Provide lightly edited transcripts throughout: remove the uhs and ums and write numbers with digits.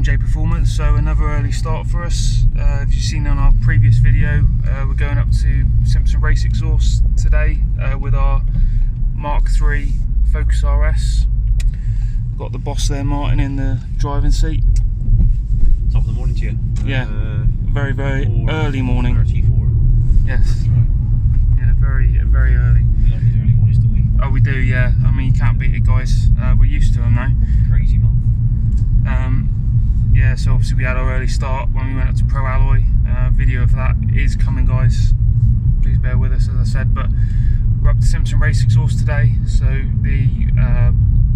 MJ Performance. So another early start for us. If you've seen on our previous video, we're going up to Simpson race exhaust today with our MK3 Focus RS. Got the boss there, Martin, in the driving seat. Top of the morning to you. Yeah, very early morning. 34. Yes. That's right. Yeah, very early. We like these early mornings, don't we? Oh, we do, yeah. I mean, you can't beat it, guys. We're used to them now. Crazy month. Yeah, so obviously we had our early start when we went up to Pro Alloy. Video of that is coming, guys. Please bear with us, as I said. But we're up to Simpson race exhaust today. So the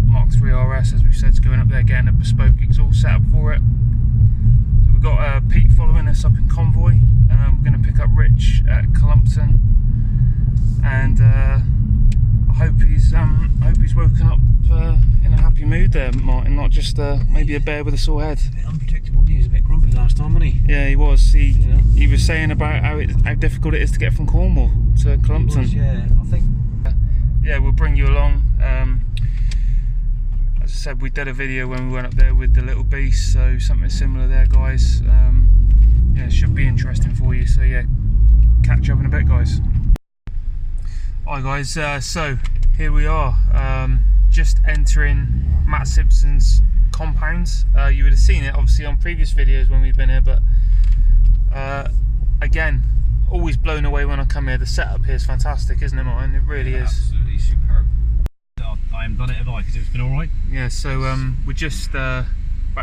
MK3 RS, as we've said, is going up there, getting a bespoke exhaust setup for it. So we've got Pete following us up in convoy. We're going to pick up Rich at Simpson, and I hope he's woken up in a happy mood there, Martin. Not just maybe a bear with a sore head. A bit unpredictable. He was a bit grumpy last time, wasn't he? Yeah, he was. He was saying about how difficult it is to get from Cornwall to Simpson. Yeah, I think. Yeah, we'll bring you along. As I said, we did a video when we went up there with the little beast, so something similar there, guys. Yeah, should be interesting for you. So yeah, catch up in a bit, guys. Hi guys, so here we are, just entering Matt Simpson's compound. You would have seen it obviously on previous videos when we've been here, but again, always blown away when I come here. The setup here is fantastic, isn't it, Martin? It really is. Absolutely superb. I haven't done it ever, because it's been alright. Yeah, so we're just about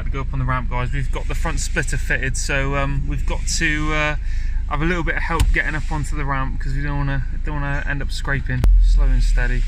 to go up on the ramp, guys. We've got the front splitter fitted, so we've got to have a little bit of help getting up onto the ramp because we don't want to end up scraping. Slow and steady.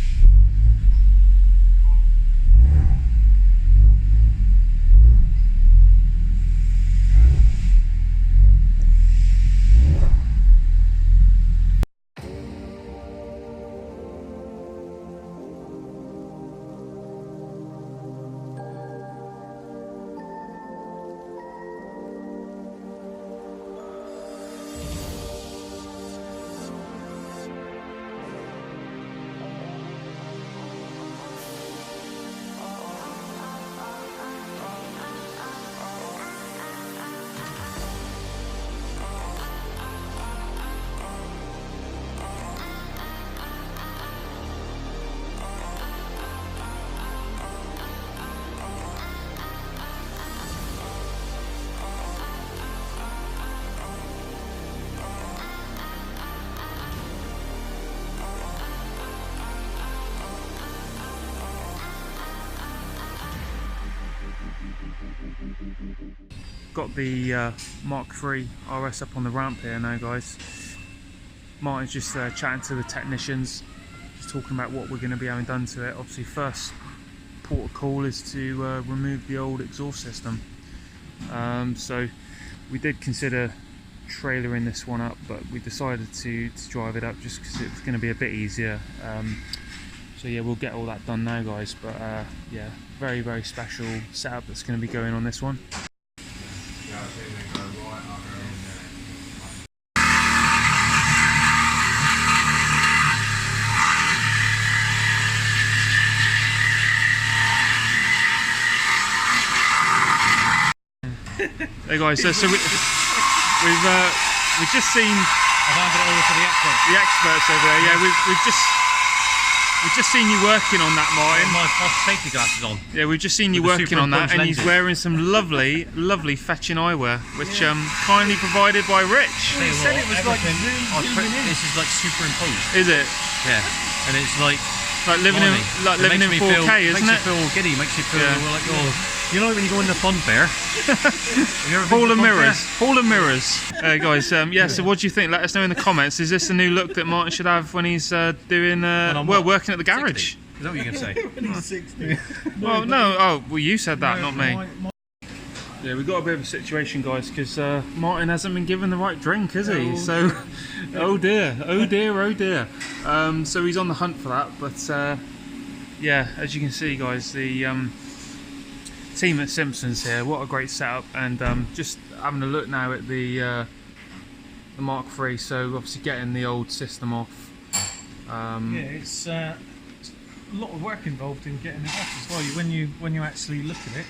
Got the MK3 RS up on the ramp here now, guys. Martin's just chatting to the technicians, just talking about what we're going to be having done to it. Obviously, first port of call is to remove the old exhaust system. So we did consider trailering this one up, but we decided to drive it up just because it's going to be a bit easier. So yeah, we'll get all that done now, guys. But yeah, very special setup that's going to be going on this one. Hey guys, so we've just seen. I've handed it over to the experts. The experts over there. Yeah, we've just seen you working on that, Martin. My safety glasses on. Yeah, we've just seen you working on that, and he's wearing some lovely fetching eyewear, which kindly provided by Rich. He said it was like this is like superimposed. Is it? Yeah, and it's like living in 4K, isn't it? Makes you feel giddy. Makes you feel like you know when you go in the fun fair. Hall of mirrors. Guys, yeah, so what do you think? Let us know in the comments. Is this a new look that Martin should have when he's doing working at the garage? 60. Is that what you're going to say? When he's 60. Well, no, well you said that, not me. Yeah, we've got a bit of a situation, guys, because Martin hasn't been given the right drink, has he? So, oh dear. So he's on the hunt for that, but yeah, as you can see, guys, the team at Simpson's here, what a great setup. And just having a look now at the MK3, so obviously getting the old system off. Yeah, it's a lot of work involved in getting it off as well. When you actually look at it.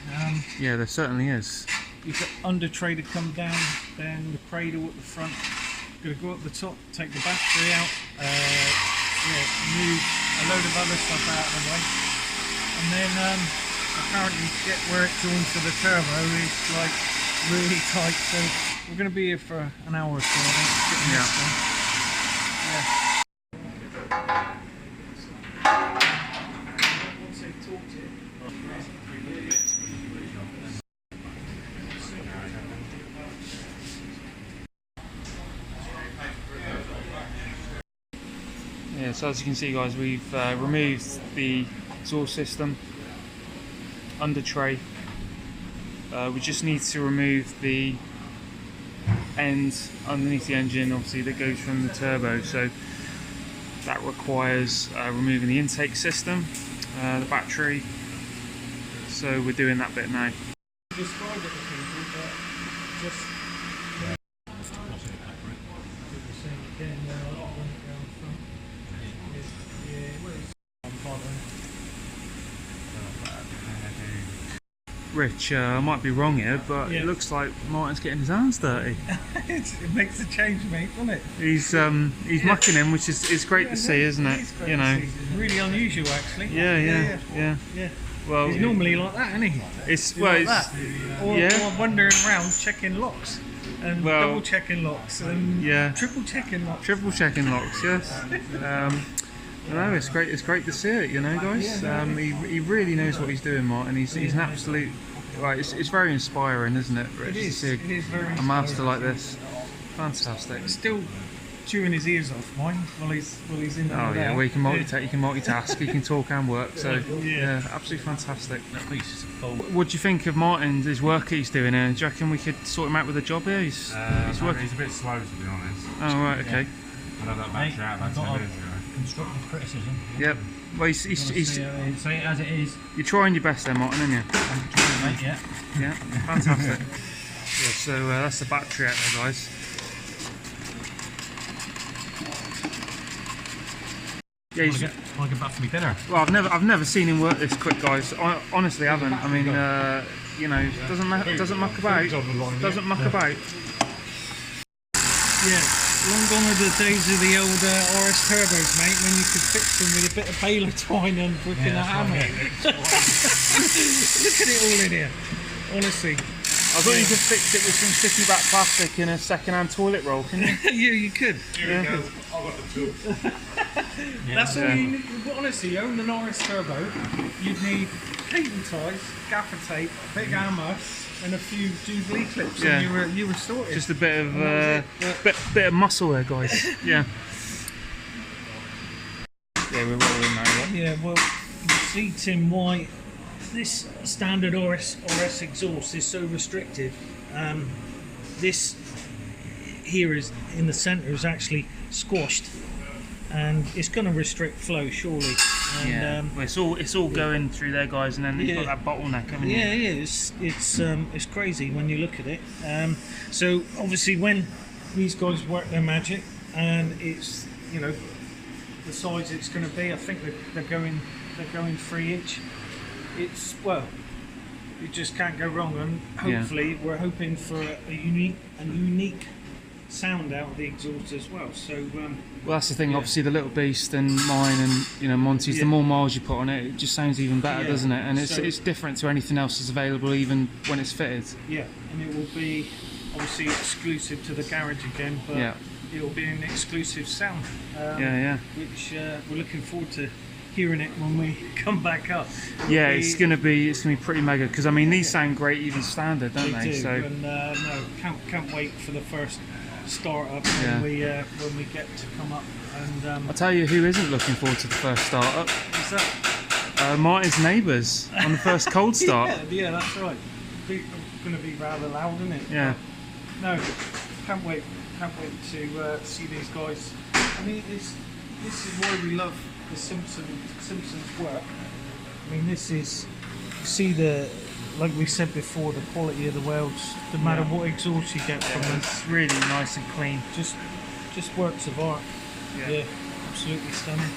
Yeah, there certainly is. you've got under tray to come down, then the cradle at the front. Going to go up the top, take the battery out, move a load of other stuff out of the way, and then apparently get where it joins to the turbo is like really tight. So we're going to be here for an hour or so, I think, getting this done. Yeah. Yeah, so as you can see guys, we've removed the exhaust system, under tray. We just need to remove the end underneath the engine, obviously, that goes from the turbo, so that requires removing the intake system, the battery, so we're doing that bit now. Describe it to people, but just Rich, I might be wrong here, but it looks like Martin's getting his hands dirty. It makes a change, mate, doesn't it? He's mucking him, which is great to see, isn't it? You know, it's really unusual, actually. Yeah. Well, he's normally like that, isn't he? It's like that. Or wandering around checking locks and double checking locks and triple checking locks. Triple checking locks, yes. No, it's great. It's great to see it, you know, guys. He really knows what he's doing, Martin. He's an absolute. Right, it's very inspiring, isn't it, Rich? It is. To see It is very a master like this. Fantastic. Still chewing his ears off, mine, while he's in there. Oh yeah, well, he can multitask. He can multitask. He can talk and work. So yeah, absolutely fantastic. What do you think of Martin? His work he's doing here? Do you reckon we could sort him out with a job here? He's working. He's a bit slow, to be honest. Oh right, okay. I know that battery out about 10 minutes ago. Constructive criticism. Yep. Well, he's say it as it is. You're trying your best there, Martin, aren't you? I'm trying, mate, yeah. Yeah, fantastic. Yeah, so that's the battery out there, guys. Yeah, I want to get back to me better. Well, I've never seen him work this quick, guys. I honestly haven't. I mean, you know, doesn't muck about. Doesn't muck about. Yeah, long gone are the days of the old RS turbos, mate, when you could fix them with a bit of baler twine and freaking a hammer. Look at it all in here, honestly. I thought you could fix it with some sticky back plastic in a second-hand toilet roll, can you? You could. Here we go. I've got the tools. That's all you need. But honestly, you own an RS turbo, you'd need cable ties, gaffer tape, a big hammer, and a few Jubilee clips, and you were sorted. Just a bit of bit of muscle there, guys. Yeah. Yeah, we're rolling now. Yeah, well, you see, Tim, why this standard RS exhaust is so restrictive. This here is in the centre is actually squashed, and it's going to restrict flow surely. And, well, it's all going through there, guys, and then you've got that bottleneck, haven't you? Yeah, it's crazy when you look at it. So obviously, when these guys work their magic, and it's the size it's going to be, I think they're going 3-inch. It's you just can't go wrong, and hopefully we're hoping for a unique sound out of the exhaust as well. So well, that's the thing. Obviously, the little beast and mine and Monty's, the more miles you put on it, it just sounds even better, doesn't it? And it's different to anything else that's available, even when it's fitted. Yeah, and it will be obviously exclusive to the garage again, but it will be an exclusive sound. Which we're looking forward to hearing it when we come back up. Yeah, it's gonna be pretty mega, because I mean these sound great even standard, don't they? Do. So and no, can't wait for the first start up when we get to come up. And I'll tell you who isn't looking forward to the first start up. What's that? Martin's neighbours on the first cold start. yeah, that's right. It's going to be rather loud, isn't it? Yeah. But, no, can't wait to see these guys. I mean, this is why we love the Simpsons work. I mean, this is, you see like we said before, the quality of the welds, no matter what exhaust you get from them. It's really nice and clean. Just works of art. Yeah, absolutely stunning.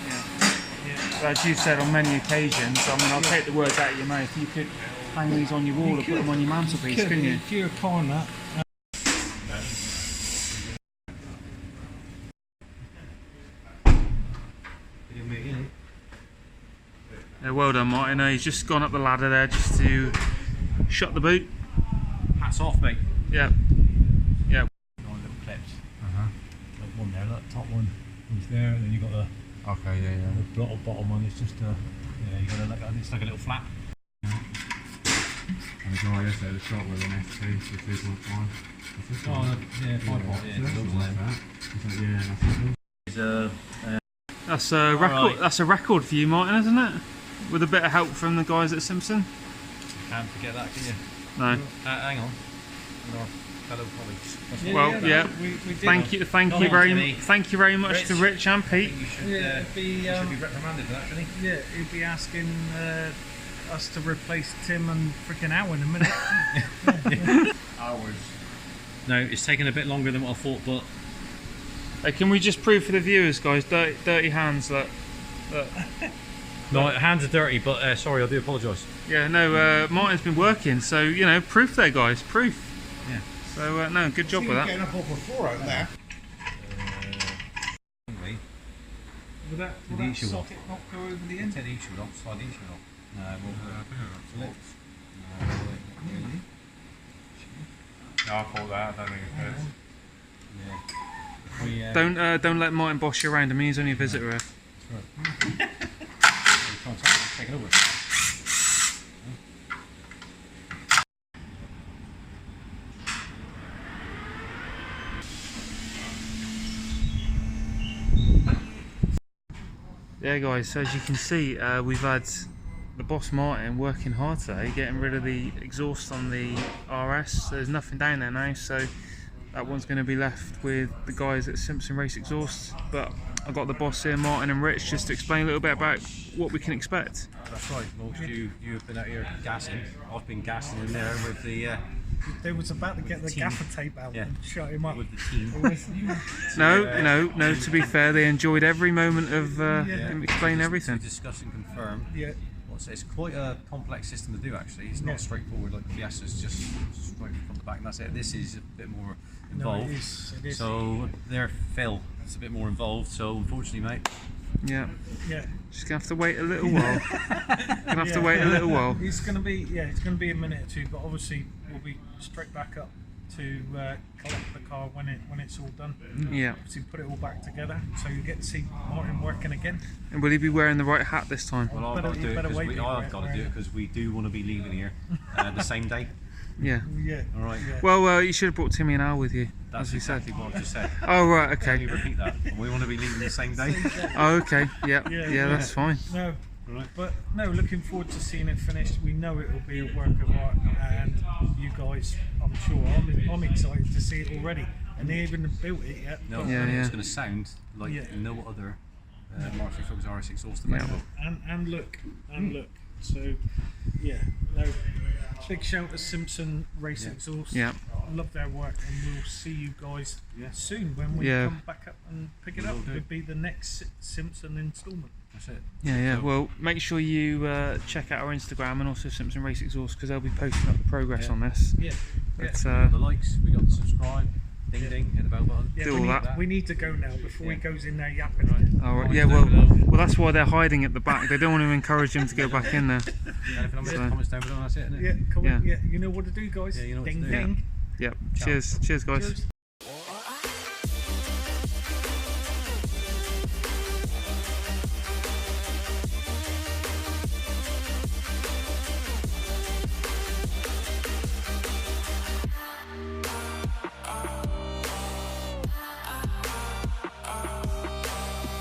Yeah. As you said on many occasions, I mean, I'll take the words out of your mouth. You could hang these on your wall or put them on your mantelpiece, couldn't you? If you're a car and that. Yeah, well done, Martin. He's just gone up the ladder there just to shut the boot. Hats off, mate. Yeah. Yeah. Little clips. Look, one there, look, top one is there, and then you got the bottom one. It's just yeah, you got it's like a little flap. And the guy yesterday, the shot with an FT for 2.5. Oh, yeah, 5 volt. Yeah, He's like that. That's a record. Right. That's a record for you, Martin, isn't it? With a bit of help from the guys at Simpson. Can't forget that, can you? No. Hang on. Our fellow colleagues. We did. Thank you very much to Rich and Pete. You should, It'd be, should be reprimanded for that, shouldn't he? yeah, he'd be asking us to replace Tim and freaking Al in a minute. Hours. No, it's taken a bit longer than what I thought, but Hey, can we just prove for the viewers, guys? Dirty hands. Look. no, hands are dirty. But sorry, I do apologise. Yeah, no. Martin's been working, so you know, proof there, guys. Proof. Yeah. So no, good job with that. Getting up off the floor out there. Will that socket not go over the end? Take the issue off, slide the issue off. No, No, I thought that. I don't think it fits. Don't let Martin boss you around. I mean, he's only a visitor here. Take it over. Yeah, guys. So as you can see, we've had the boss Martin working hard today, getting rid of the exhaust on the RS. There's nothing down there now, so that one's going to be left with the guys at Simpson Race Exhaust. But I've got the boss here, Martin and Rich, just to explain a little bit about what we can expect. That's right. Most you've been out here gassing. I've been gassing in there with the They was about to get the gaffer tape out and shut him up. with the team. No. To be fair, they enjoyed every moment of him explaining everything. To discuss and confirm. Yeah. It's quite a complex system to do actually. It's not straightforward like the Fiesta's just straight from the back and that's it. This is a bit more involved. No, it is. So their Phil, it's a bit more involved. So unfortunately, mate. Yeah. Yeah. Just gonna have to wait a little while. Gonna have to wait a little while. It's gonna be it's gonna be a minute or two, but obviously we'll be straight back up to collect the car when it's all done. Yeah. Obviously put it all back together, so you get to see Martin working again. And will he be wearing the right hat this time? Well, I've got to do it because we do want to be leaving here the same day. Yeah. Yeah. All right. Yeah. Well, you should have brought Timmy and Al with you, That's as we exactly said. what I just said. Oh right, Can you okay. repeat that? We want to be leaving the same day. Oh okay. Yeah. That's fine. No. Right. But no, looking forward to seeing it finished. We know it will be a work of art, and you guys, I'm sure, I'm excited to see it already. And they haven't built it yet. No, but- it's going to sound like no other Mark III Focus RS exhaust available. And look. So yeah, no. Big shout out to Simpson Race Exhaust. Yeah. Love their work, and we'll see you guys soon when we come back up and pick it up. It'll be the next Simpson instalment. That's it. Yeah. Well, make sure you check out our Instagram and also Simpson Race Exhaust because they'll be posting up the progress on this. Yeah. But, The likes, we got the subscribe, ding ding, hit the bell button. Yeah, do all that. We need to go now before he goes in there yapping again. All right. Yeah. Well, that's why they're hiding at the back. They don't want to encourage him to go back in there. Anything on the comments down below, that's it, isn't it? Yeah, you know what to do, guys. Yeah, you know what to ding do. ding. Yep. Cheers, guys. Cheers.